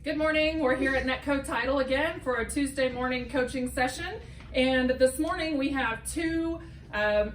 Good morning. We're here at Netco Title again for a Tuesday morning coaching session. And this morning we have two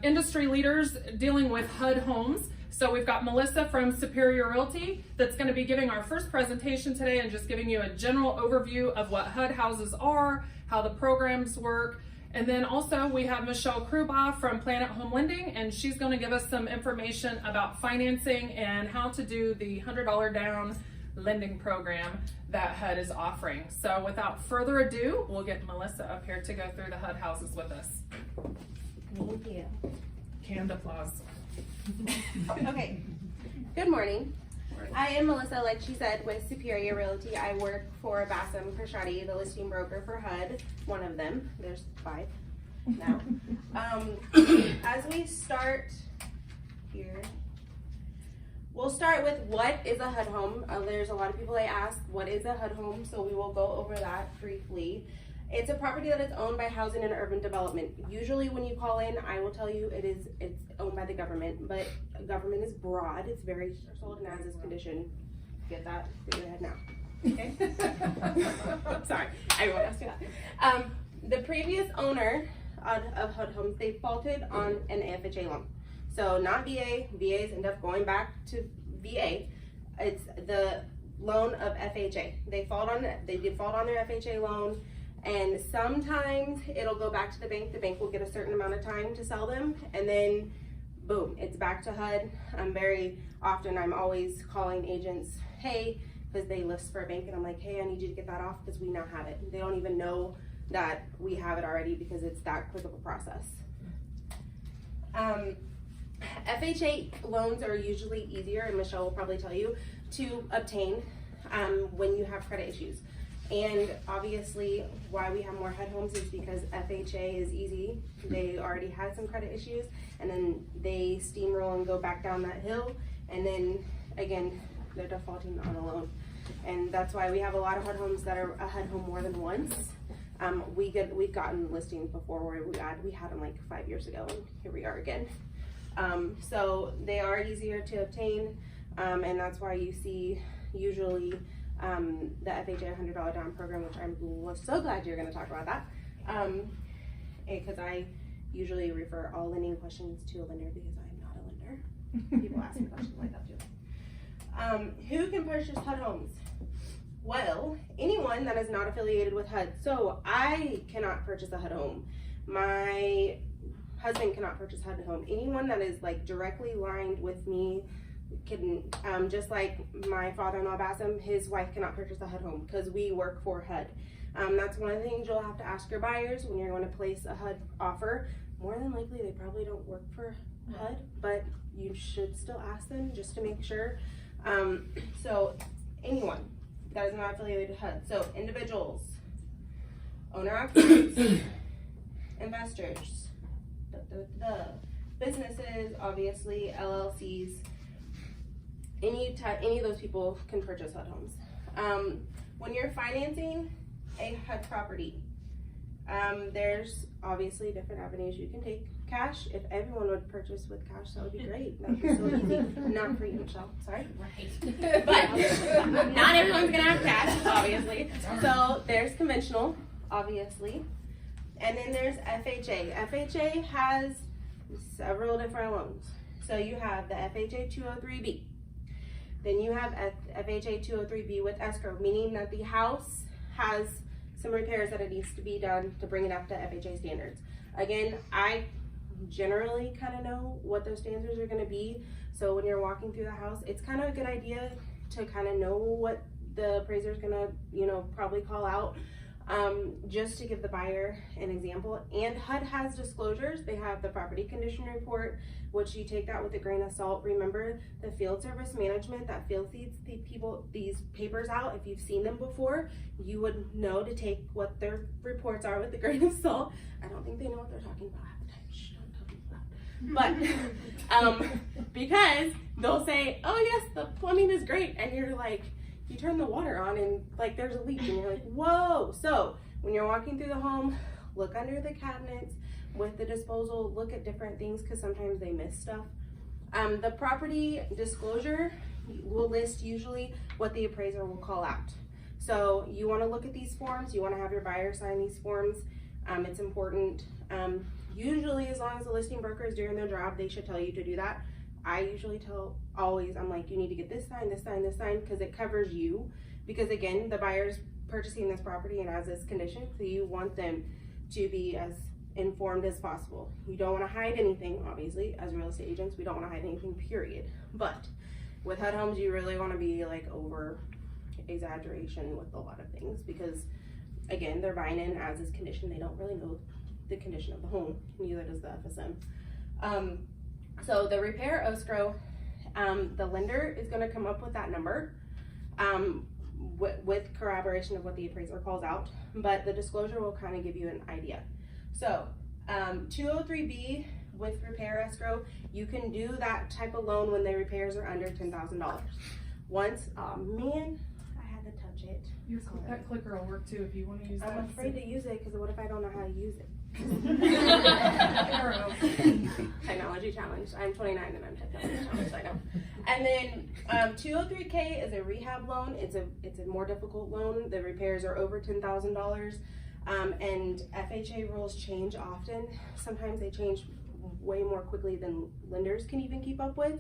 industry leaders dealing with HUD Homes. So we've got Melissa from Superior Realty that's going to be giving our first presentation today and just giving you a general overview of what HUD houses are, how the programs work. And then also we have Michelle Krubaugh from Planet Home Lending, and she's going to give us some information about financing and how to do the $100 down lending program that HUD is offering. So without further ado, we'll get Melissa up here to go through the HUD houses with us. Thank you. Canned applause. Okay, good morning. I am Melissa, like she said, with Superior Realty. I work for Bassam Prashadi, the listing broker for HUD, one of them. There's 5 now. As we start here, we'll start with what is a HUD home. There's a lot of people that ask, what is a HUD home? So we will go over that briefly. It's a property that is owned by Housing and Urban Development. Usually when you call in, I will tell you it's owned by the government, but government is broad. It's very sold and as is condition. Get that through your head now. Okay? Sorry, everyone asked me that. The previous owner of HUD Homes, they defaulted on an FHA loan. So not VA, VAs end up going back to VA. It's the loan of FHA. They default on their FHA loan. And sometimes it'll go back to the bank. The bank will get a certain amount of time to sell them, and then boom, it's back to HUD. I'm always calling agents, hey, because they list for a bank, and I'm like, hey, I need you to get that off because we now have it. They don't even know that we have it already because it's that quick of a process. FHA loans are usually easier, and Michelle will probably tell you, to obtain when you have credit issues. And obviously why we have more HUD homes is because FHA is easy. They already had some credit issues, and then they steamroll and go back down that hill, and then again they're defaulting on a loan. And that's why we have a lot of HUD homes that are a HUD home more than once. We've gotten listings before where we had them like 5 years ago, and here we are again. So they are easier to obtain, and that's why you see usually the FHA $100 down program, which I'm so glad you're going to talk about that, because I usually refer all lending questions to a lender because I'm not a lender. People ask me questions like that too. Who can purchase HUD homes? Well, anyone that is not affiliated with HUD. So I cannot purchase a HUD home. My husband cannot purchase HUD home. Anyone that is like directly lined with me can, just like my father-in-law Bassam, his wife cannot purchase a HUD home because we work for HUD. That's one of the things you'll have to ask your buyers when you're going to place a HUD offer. More than likely they probably don't work for HUD, but you should still ask them just to make sure. So anyone that is not affiliated with HUD. So individuals, owner-occupants, investors, businesses, obviously, LLCs, any of those people can purchase HUD homes. When you're financing a HUD property, there's obviously different avenues you can take. Cash, if everyone would purchase with cash, that would be great. That would be so easy. Not for you, Michelle, sorry. Right. But not everyone's gonna have cash, obviously. So there's conventional, obviously. And then there's FHA. FHA has several different loans. So you have the FHA 203B. Then you have FHA 203B with escrow, meaning that the house has some repairs that it needs to be done to bring it up to FHA standards. Again, I generally kind of know what those standards are going to be. So when you're walking through the house, it's kind of a good idea to kind of know what the appraiser is going to, probably call out. Just to give the buyer an example. And HUD has disclosures. They have the property condition report, which you take that with a grain of salt. Remember, the field service management that field feeds these papers out, if you've seen them before, you would know to take what their reports are with a grain of salt. I don't think they know what they're talking about half the time. Shh, don't tell people that. But because they'll say, oh yes, the plumbing is great, and you're like, you turn the water on and like there's a leak and you're like, whoa. So when you're walking through the home, look under the cabinets with the disposal, look at different things because sometimes they miss stuff. The property disclosure will list usually what the appraiser will call out. So you want to look at these forms. You want to have your buyer sign these forms. It's important. Usually, as long as the listing broker is doing their job, they should tell you to do that. I usually tell always, I'm like, you need to get this sign, this sign, this sign, because it covers you. Because again, the buyer's purchasing this property and as is condition, so you want them to be as informed as possible. You don't want to hide anything, obviously. As real estate agents, we don't want to hide anything, period. But with HUD Homes, you really want to be like over exaggeration with a lot of things, because again, they're buying in as is condition. They don't really know the condition of the home, neither does the FSM. So the repair escrow, the lender is going to come up with that number with corroboration of what the appraiser calls out, but the disclosure will kind of give you an idea. So 203B with repair escrow, you can do that type of loan when the repairs are under $10,000. Once, oh man, I had to touch it. That clicker will work too if you want to use that. I'm afraid to use it because what if I don't know how to use it? Technology challenge. I'm 29 and I'm technology challenged, I know. And then 203K is a rehab loan. It's a more difficult loan. The repairs are over $10,000. And FHA rules change often. Sometimes they change way more quickly than lenders can even keep up with.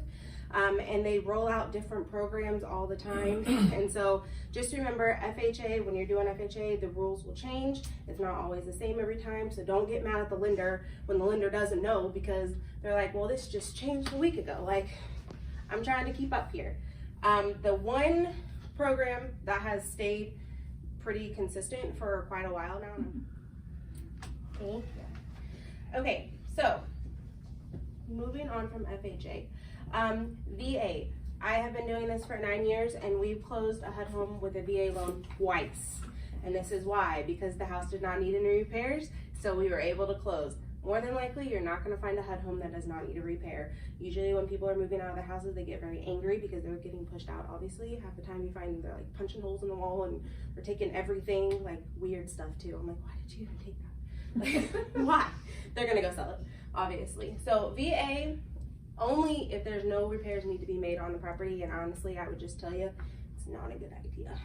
And they roll out different programs all the time. And so just remember, FHA, when you're doing FHA, the rules will change. It's not always the same every time. So don't get mad at the lender when the lender doesn't know, because they're like, well, this just changed a week ago. Like, I'm trying to keep up here. The one program that has stayed pretty consistent for quite a while now. Okay, so moving on from FHA. VA, I have been doing this for 9 years and we've closed a HUD home with a VA loan twice. And this is why, because the house did not need any repairs, so we were able to close. More than likely, you're not going to find a HUD home that does not need a repair. Usually when people are moving out of their houses, they get very angry because they're getting pushed out, obviously. Half the time you find they're like punching holes in the wall and they're taking everything, like weird stuff too. I'm like, why did you even take that? Like, why? They're going to go sell it, obviously. So VA, only if there's no repairs need to be made on the property, and honestly, I would just tell you, it's not a good idea.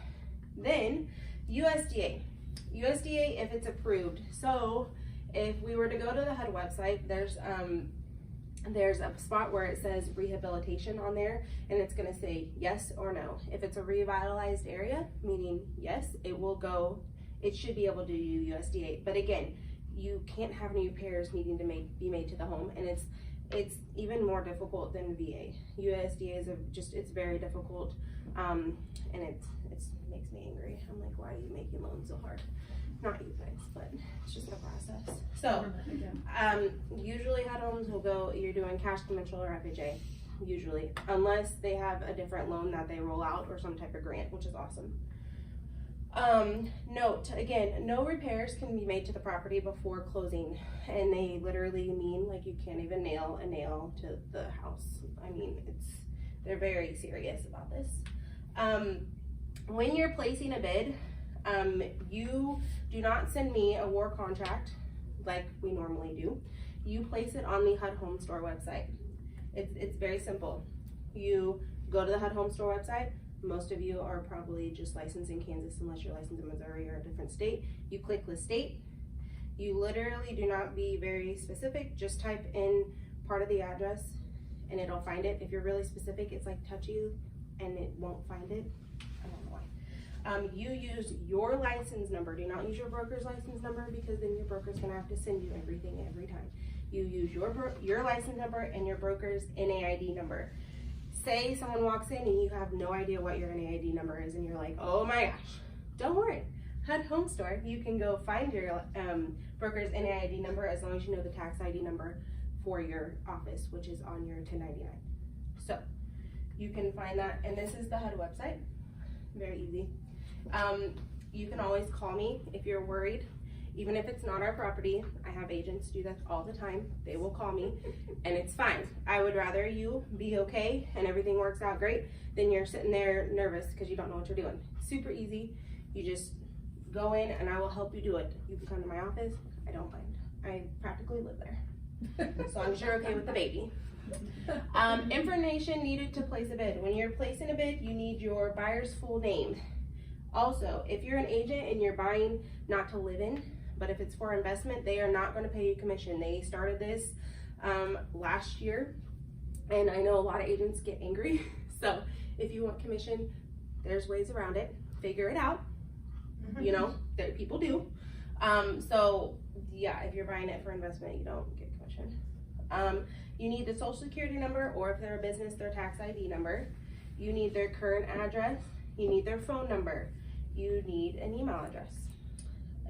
Then USDA, if it's approved. So if we were to go to the HUD website, there's a spot where it says rehabilitation on there, and it's gonna say yes or no. If it's a revitalized area, meaning yes, it should be able to do USDA. But again, you can't have any repairs needing to be made to the home, and it's even more difficult than VA. USDA is it's very difficult, and it makes me angry. I'm like, why are you making loans so hard? Not you guys, but it's just a process. So, usually HUD Homes will go, you're doing cash conventional or FHA, usually, unless they have a different loan that they roll out or some type of grant, which is awesome. Note, again, no repairs can be made to the property before closing, and they literally mean like you can't even nail a nail to the house. I mean, they're very serious about this. When you're placing a bid, you do not send me a war contract like we normally do. You place it on the HUD Home Store website. It's very simple. You go to the HUD Home Store website. Most of you are probably just licensed in Kansas, unless you're licensed in Missouri or a different state. You click list state. You literally do not be very specific. Just type in part of the address and it'll find it. If you're really specific, it's like touchy and it won't find it. I don't know why. You use your license number. Do not use your broker's license number, because then your broker's gonna have to send you everything every time. You use your license number and your broker's NAID number. Say someone walks in and you have no idea what your NAID number is and you're like, oh my gosh, don't worry. HUD Home Store, you can go find your broker's NAID number as long as you know the tax ID number for your office, which is on your 1099. So you can find that, and this is the HUD website, very easy. You can always call me if you're worried. Even if it's not our property, I have agents do that all the time. They will call me and it's fine. I would rather you be okay and everything works out great than you're sitting there nervous because you don't know what you're doing. Super easy. You just go in and I will help you do it. You can come to my office. I don't mind. I practically live there. As long as you're okay with the baby. Information needed to place a bid. When you're placing a bid, you need your buyer's full name. Also, if you're an agent and you're buying not to live in, but if it's for investment, they are not going to pay you commission. They started this last year, and I know a lot of agents get angry. So if you want commission, there's ways around it. Figure it out. You know, that people do. So yeah, if you're buying it for investment, you don't get commission. You need the social security number, or if they're a business, their tax ID number. You need their current address. You need their phone number. You need an email address.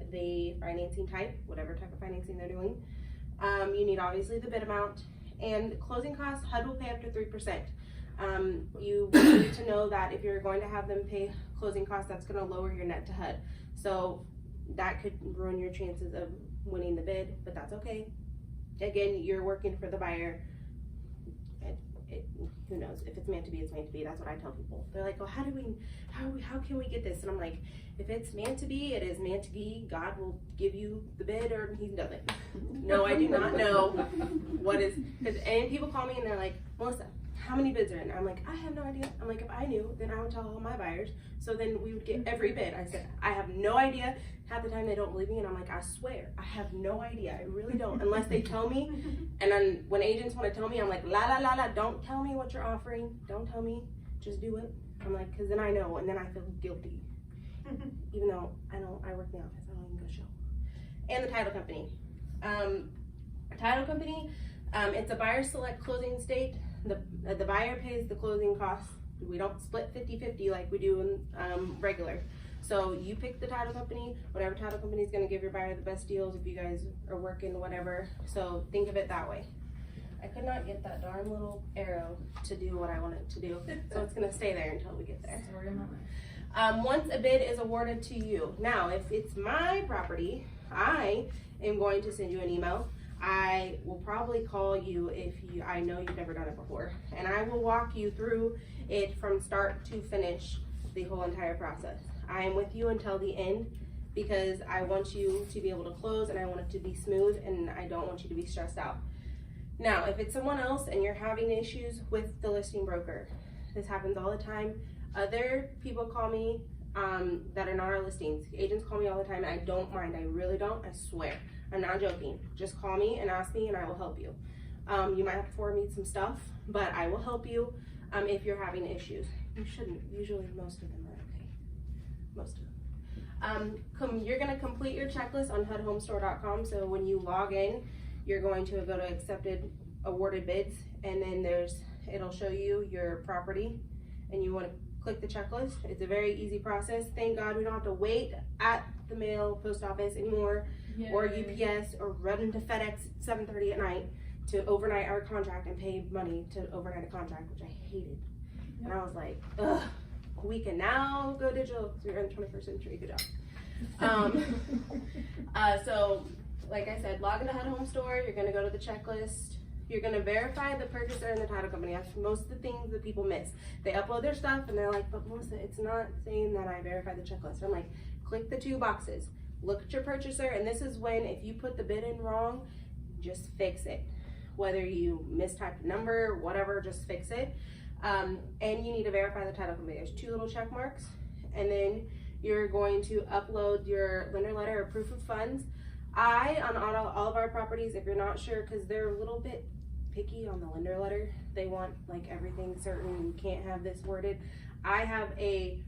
The financing type, whatever type of financing they're doing. You need obviously the bid amount, and closing costs. HUD will pay up to 3%. You need to know that if you're going to have them pay closing costs, that's going to lower your net to HUD. So that could ruin your chances of winning the bid, but that's okay. Again, you're working for the buyer. Who knows? If it's meant to be, it's meant to be. That's what I tell people. They're like, well, how can we get this? And I'm like, if it's meant to be, it is meant to be. God will give you the bid, or he doesn't. No, I do not know what is, and people call me and they're like, Melissa, how many bids are in? I'm like, I have no idea. I'm like, if I knew, then I would tell all my buyers. So then we would get every bid. I said, I have no idea. Half the time they don't believe me, and I'm like, I swear, I have no idea. I really don't, unless they tell me. And then when agents want to tell me, I'm like, la la la la, don't tell me what you're offering. Don't tell me, just do it. I'm like, because then I know, and then I feel guilty. Even though I work in the office, I don't even go show. And the title company. It's a buyer select closing state. The buyer pays the closing costs. We don't split 50-50 like we do in regular. So you pick the title company, whatever title company is going to give your buyer the best deals if you guys are working, whatever. So think of it that way. I could not get that darn little arrow to do what I want it to do. So it's going to stay there until we get there. Once a bid is awarded to you. Now, if it's my property, I am going to send you an email. I will probably call you if I know you've never done it before. And I will walk you through it from start to finish, the whole entire process. I am with you until the end because I want you to be able to close, and I want it to be smooth, and I don't want you to be stressed out. Now, if it's someone else and you're having issues with the listing broker, this happens all the time. Other people call me that are not our listings. Agents call me all the time, and I don't mind. I really don't. I swear. I'm not joking. Just call me and ask me, and I will help you. You might have to forward me some stuff, but I will help you if you're having issues. You shouldn't. Usually, most of them are okay. Most of them. You're going to complete your checklist on HUDHomestore.com. So when you log in, you're going to go to accepted awarded bids, and then it'll show you your property, and you want to click the checklist. It's a very easy process. Thank God we don't have to wait at the mail post office anymore. Yay. Or UPS, or run into FedEx at 7:30 at night to overnight our contract and pay money to overnight a contract, which I hated. Yep. And I was like, ugh, we can now go digital because we're in the 21st century. Good job. So like I said, log into HUD Home Store. You're going to go to the checklist. You're going to verify the purchaser and the title company. That's most of the things that people miss. They upload their stuff and they're like, but Melissa, it's not saying that I verified the checklist. I'm like, click the 2 boxes. Look at your purchaser, and this is when, if you put the bid in wrong, just fix it. Whether you mistyped the number, whatever, just fix it. And you need to verify the title company. There's 2 little check marks, and then you're going to upload your lender letter or proof of funds. On all of our properties, if you're not sure, because they're a little bit picky on the lender letter, they want like everything certain, you can't have this worded. I have a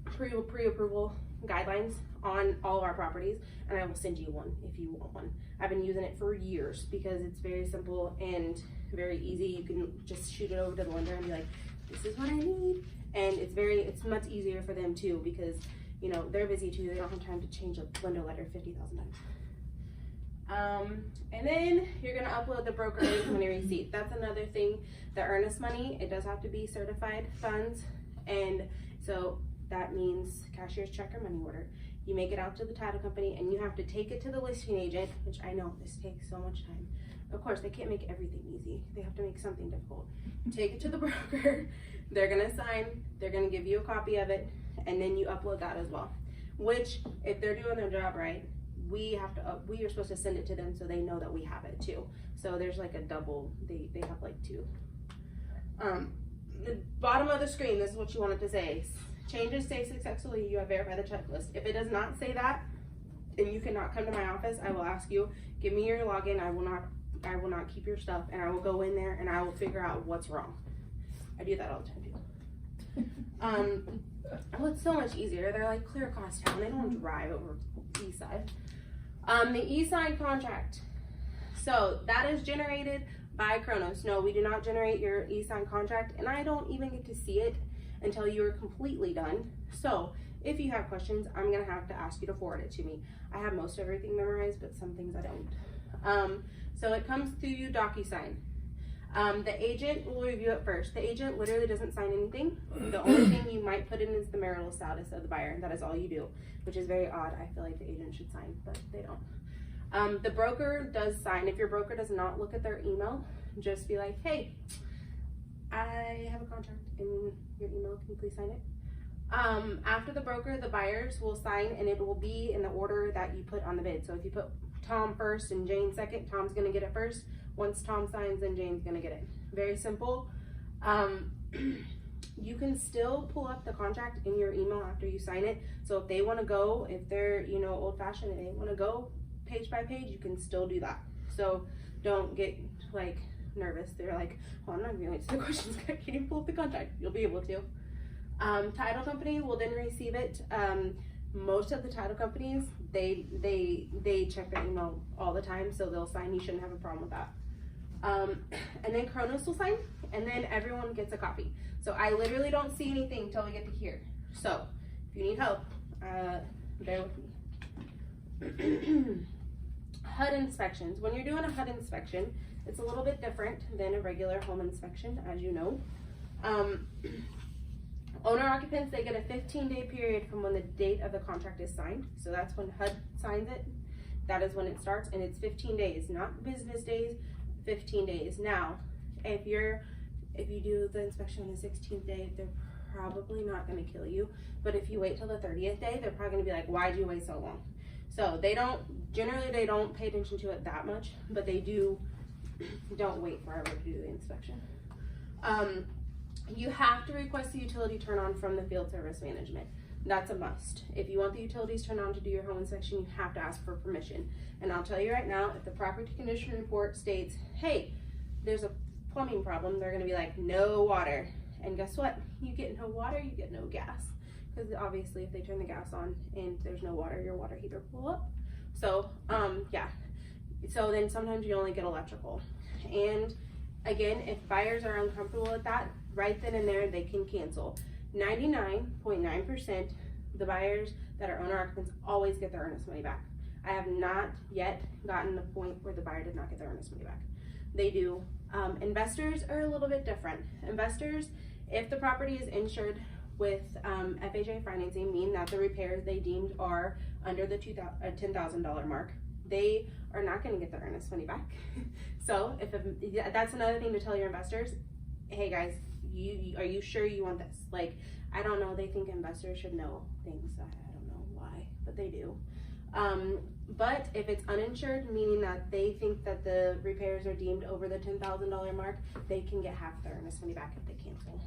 pre-approval guidelines on all of our properties, and I will send you one if you want one. I've been using it for years because it's very simple and very easy. You can just shoot it over to the lender and be like, this is what I need. And it's much easier for them too, because you know they're busy too. They don't have time to change a lender letter 50,000 times. And then you're gonna upload the broker money receipt. That's another thing. The earnest money, it does have to be certified funds, and so that means cashier's check or money order. You make it out to the title company, and you have to take it to the listing agent, which I know this takes so much time. Of course, they can't make everything easy. They have to make something difficult. Take it to the broker. They're gonna sign. They're gonna give you a copy of it, and then you upload that as well. Which, if they're doing their job right, we are supposed to send it to them so they know that we have it too. So there's like a double. They have like 2. The bottom of the screen, this is what you want it to say. changes say successfully, you have verified the checklist. If it does not say that, and you cannot come to my office, I will ask you, give me your login. I will not keep your stuff, and I will go in there and I will figure out what's wrong. I do that all the time too. Well, it's so much easier. They're like clear across town. They don't drive over east side. The east side contract. So that is generated by Kronos. No, we do not generate your east side contract, and I don't even get to see it until you are completely done. So if you have questions, I'm gonna have to ask you to forward it to me. I have most everything memorized, but some things I don't. So it comes through you DocuSign. The agent will review it first. The agent literally doesn't sign anything. The only thing you might put in is the marital status of the buyer. That is all you do, which is very odd. I feel like the agent should sign, but they don't. The broker does sign. If your broker does not look at their email, just be like, hey, I have a contract in your email. Can you please sign it? After the broker, the buyers will sign, and it will be in the order that you put on the bid. So if you put Tom first and Jane second, Tom's gonna get it first. Once Tom signs, then Jane's gonna get it. Very simple. You can still pull up the contract in your email after you sign it. So if they wanna go, if they're, old fashioned and they wanna go page by page, you can still do that. So don't get like nervous. They're like, well, I'm not gonna answer the questions. Can you pull up the contract? You'll be able to. Title company will then receive it. Most of the title companies, they check their email all the time, so they'll sign. You shouldn't have a problem with that. And then Kronos will sign, and then everyone gets a copy. So I literally don't see anything until we get to here. So if you need help, bear with me. HUD inspections. When you're doing a HUD inspection, it's a little bit different than a regular home inspection, as you know. Owner occupants, they get a 15-day period from when the date of the contract is signed. So that's when HUD signs it. That is when it starts, and it's 15 days, not business days, 15 days. Now, if you do the inspection on the 16th day, they're probably not gonna kill you. But if you wait till the 30th day, they're probably gonna be like, why'd you wait so long? So generally they don't pay attention to it that much, but they don't wait forever to do the inspection. You have to request the utility turn on from the field service management. That's a must. If you want the utilities turned on to do your home inspection, you have to ask for permission. And I'll tell you right now, if the property condition report states, hey, there's a plumbing problem, they're gonna be like, no water. And guess what? You get no water, you get no gas. Because obviously if they turn the gas on and there's no water, your water heater will blow up. So, yeah. So then sometimes you only get electrical. And again, if buyers are uncomfortable with that, right then and there, they can cancel. 99.9% the buyers that are owner occupants always get their earnest money back. I have not yet gotten the point where the buyer did not get their earnest money back. They do. Investors are a little bit different. Investors, if the property is insured with FHA financing, mean that the repairs they deemed are under the $10,000 mark, they are not going to get their earnest money back. So that's another thing to tell your investors. Hey guys, are you sure you want this? Like, I don't know, they think investors should know things. I don't know why, but they do. But if it's uninsured, meaning that they think that the repairs are deemed over the $10,000 mark, they can get half their earnest money back if they cancel.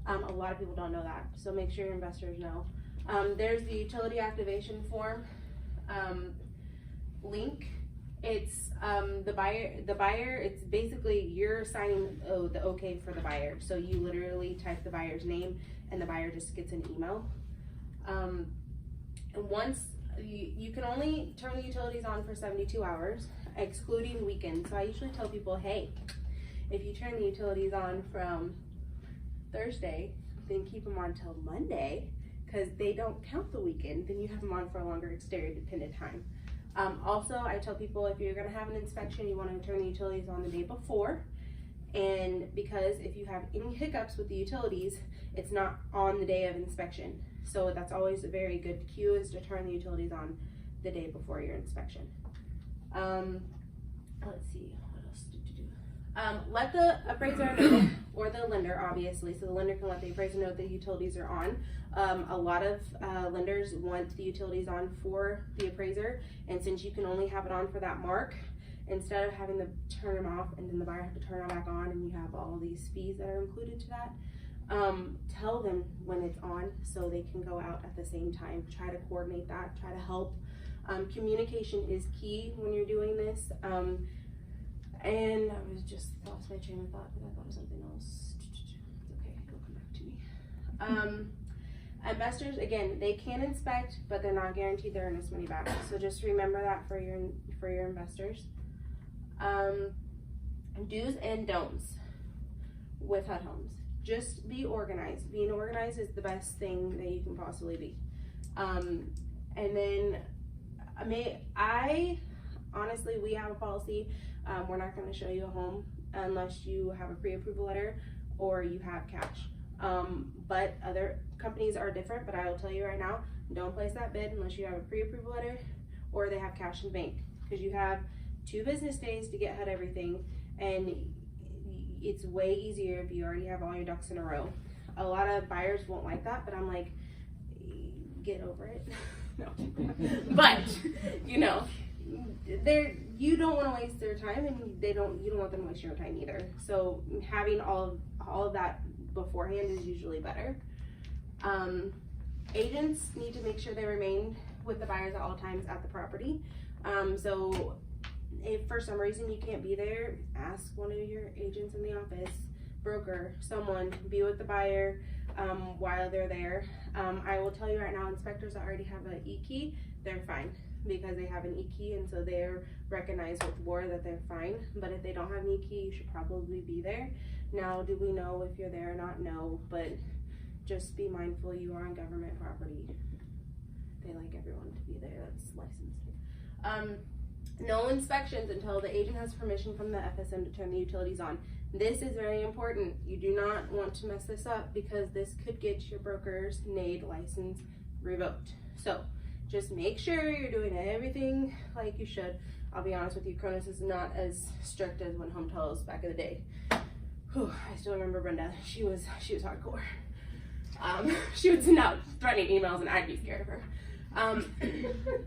A lot of people don't know that, so make sure your investors know. There's the utility activation form link. It's the buyer, it's basically you're signing the okay for the buyer. So you literally type the buyer's name and the buyer just gets an email. And once you can only turn the utilities on for 72 hours, excluding weekends. So I usually tell people, hey, if you turn the utilities on from Thursday, then keep them on till Monday, because they don't count the weekend. Then you have them on for a longer exterior dependent time. Also, I tell people if you're going to have an inspection, you want to turn the utilities on the day before. And because if you have any hiccups with the utilities, it's not on the day of inspection. So that's always a very good cue, is to turn the utilities on the day before your inspection. Let's see, what else did you do? Let the appraiser know, or the lender, obviously, so the lender can let the appraiser know the utilities are on. A lot of lenders want the utilities on for the appraiser, and since you can only have it on for that mark, instead of having to turn them off and then the buyer have to turn them back on and you have all these fees that are included to that, Tell them when it's on so they can go out at the same time. Try to coordinate that, try to help. Communication is key when you're doing this. And I was just lost my train of thought because I thought of something else. It's okay, it'll come back to me. Investors, again, they can inspect, but they're not guaranteed their earnest money back. So just remember that for your investors. Do's and don'ts with HUD Homes. Just be organized. Being organized is the best thing that you can possibly be. And then honestly, we have a policy. We're not going to show you a home unless you have a pre-approval letter or you have cash. But other companies are different, but I will tell you right now, don't place that bid unless you have a pre-approval letter or they have cash in the bank, because you have 2 business days to get HUD everything, and it's way easier if you already have all your ducks in a row. A lot of buyers won't like that, but I'm like, get over it. No. But, you know, you don't want to waste their time, and you don't want them to waste your time either. So having all of that beforehand is usually better. Agents need to make sure they remain with the buyers at all times at the property. So if for some reason you can't be there, ask one of your agents in the office, broker, someone, be with the buyer while they're there. I will tell you right now, inspectors that already have an E-key, they're fine, because they have an E-key, and so they're recognized with WAR that they're fine. But if they don't have an E-key, you should probably be there. Now, do we know if you're there or not? No, but just be mindful you are on government property. They like everyone to be there that's licensed. No inspections until the agent has permission from the FSM to turn the utilities on. This is very important. You do not want to mess this up, because this could get your broker's NAID license revoked. So just make sure you're doing everything like you should. I'll be honest with you, Cronus is not as strict as when Home Tells back in the day. Whew, I still remember Brenda. She was hardcore. She would send out threatening emails and I'd be scared of her.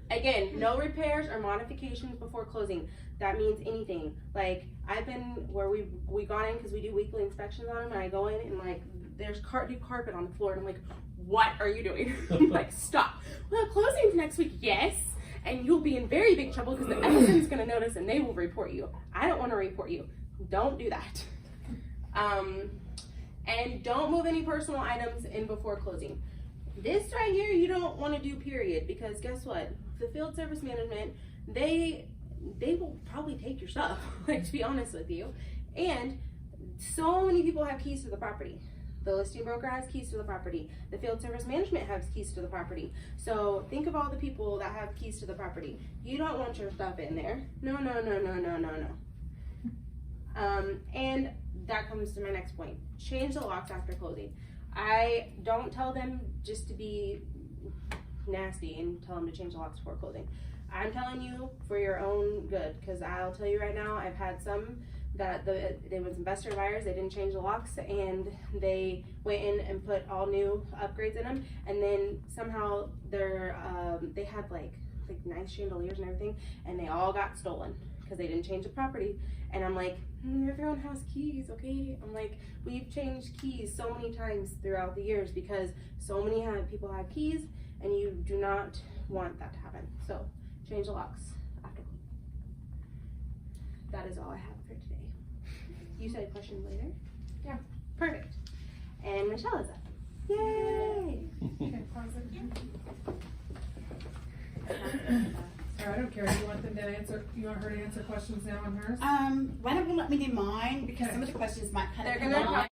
Again, no repairs or modifications before closing. That means anything. Like, I've been where we gone in, because we do weekly inspections on them, and I go in and like there's new carpet on the floor, and I'm like, what are you doing? I'm like, stop. Well, closing's next week. Yes, and you'll be in very big trouble because the FSM is going to notice and they will report you. I don't want to report you. Don't do that. And don't move any personal items in before closing. This right here, you don't want to do, period, because guess what? The field service management, they will probably take your stuff, like, to be honest with you. And so many people have keys to the property. The listing broker has keys to the property. The field service management has keys to the property. So think of all the people that have keys to the property. You don't want your stuff in there. No, no, no, no, no, no, no. And that comes to my next point. Change the locks after closing. I don't tell them just to be nasty and tell them to change the locks before closing. I'm telling you for your own good, because I'll tell you right now, I've had some that they was investor buyers, they didn't change the locks, and they went in and put all new upgrades in them, and then somehow they had like nice chandeliers and everything, and they all got stolen because they didn't change the property. And I'm like, everyone has keys, okay? I'm like, we've changed keys so many times throughout the years because so many people have keys, and you do not want that to happen. So change the locks after. That is all I have for today. You said questions later? Yeah. Perfect. And Michelle is up. Yay! Okay, pause it. I don't care. You want them to answer? You want her to answer questions now on hers? Why don't we let me do mine, because some of the questions might kind of They're gonna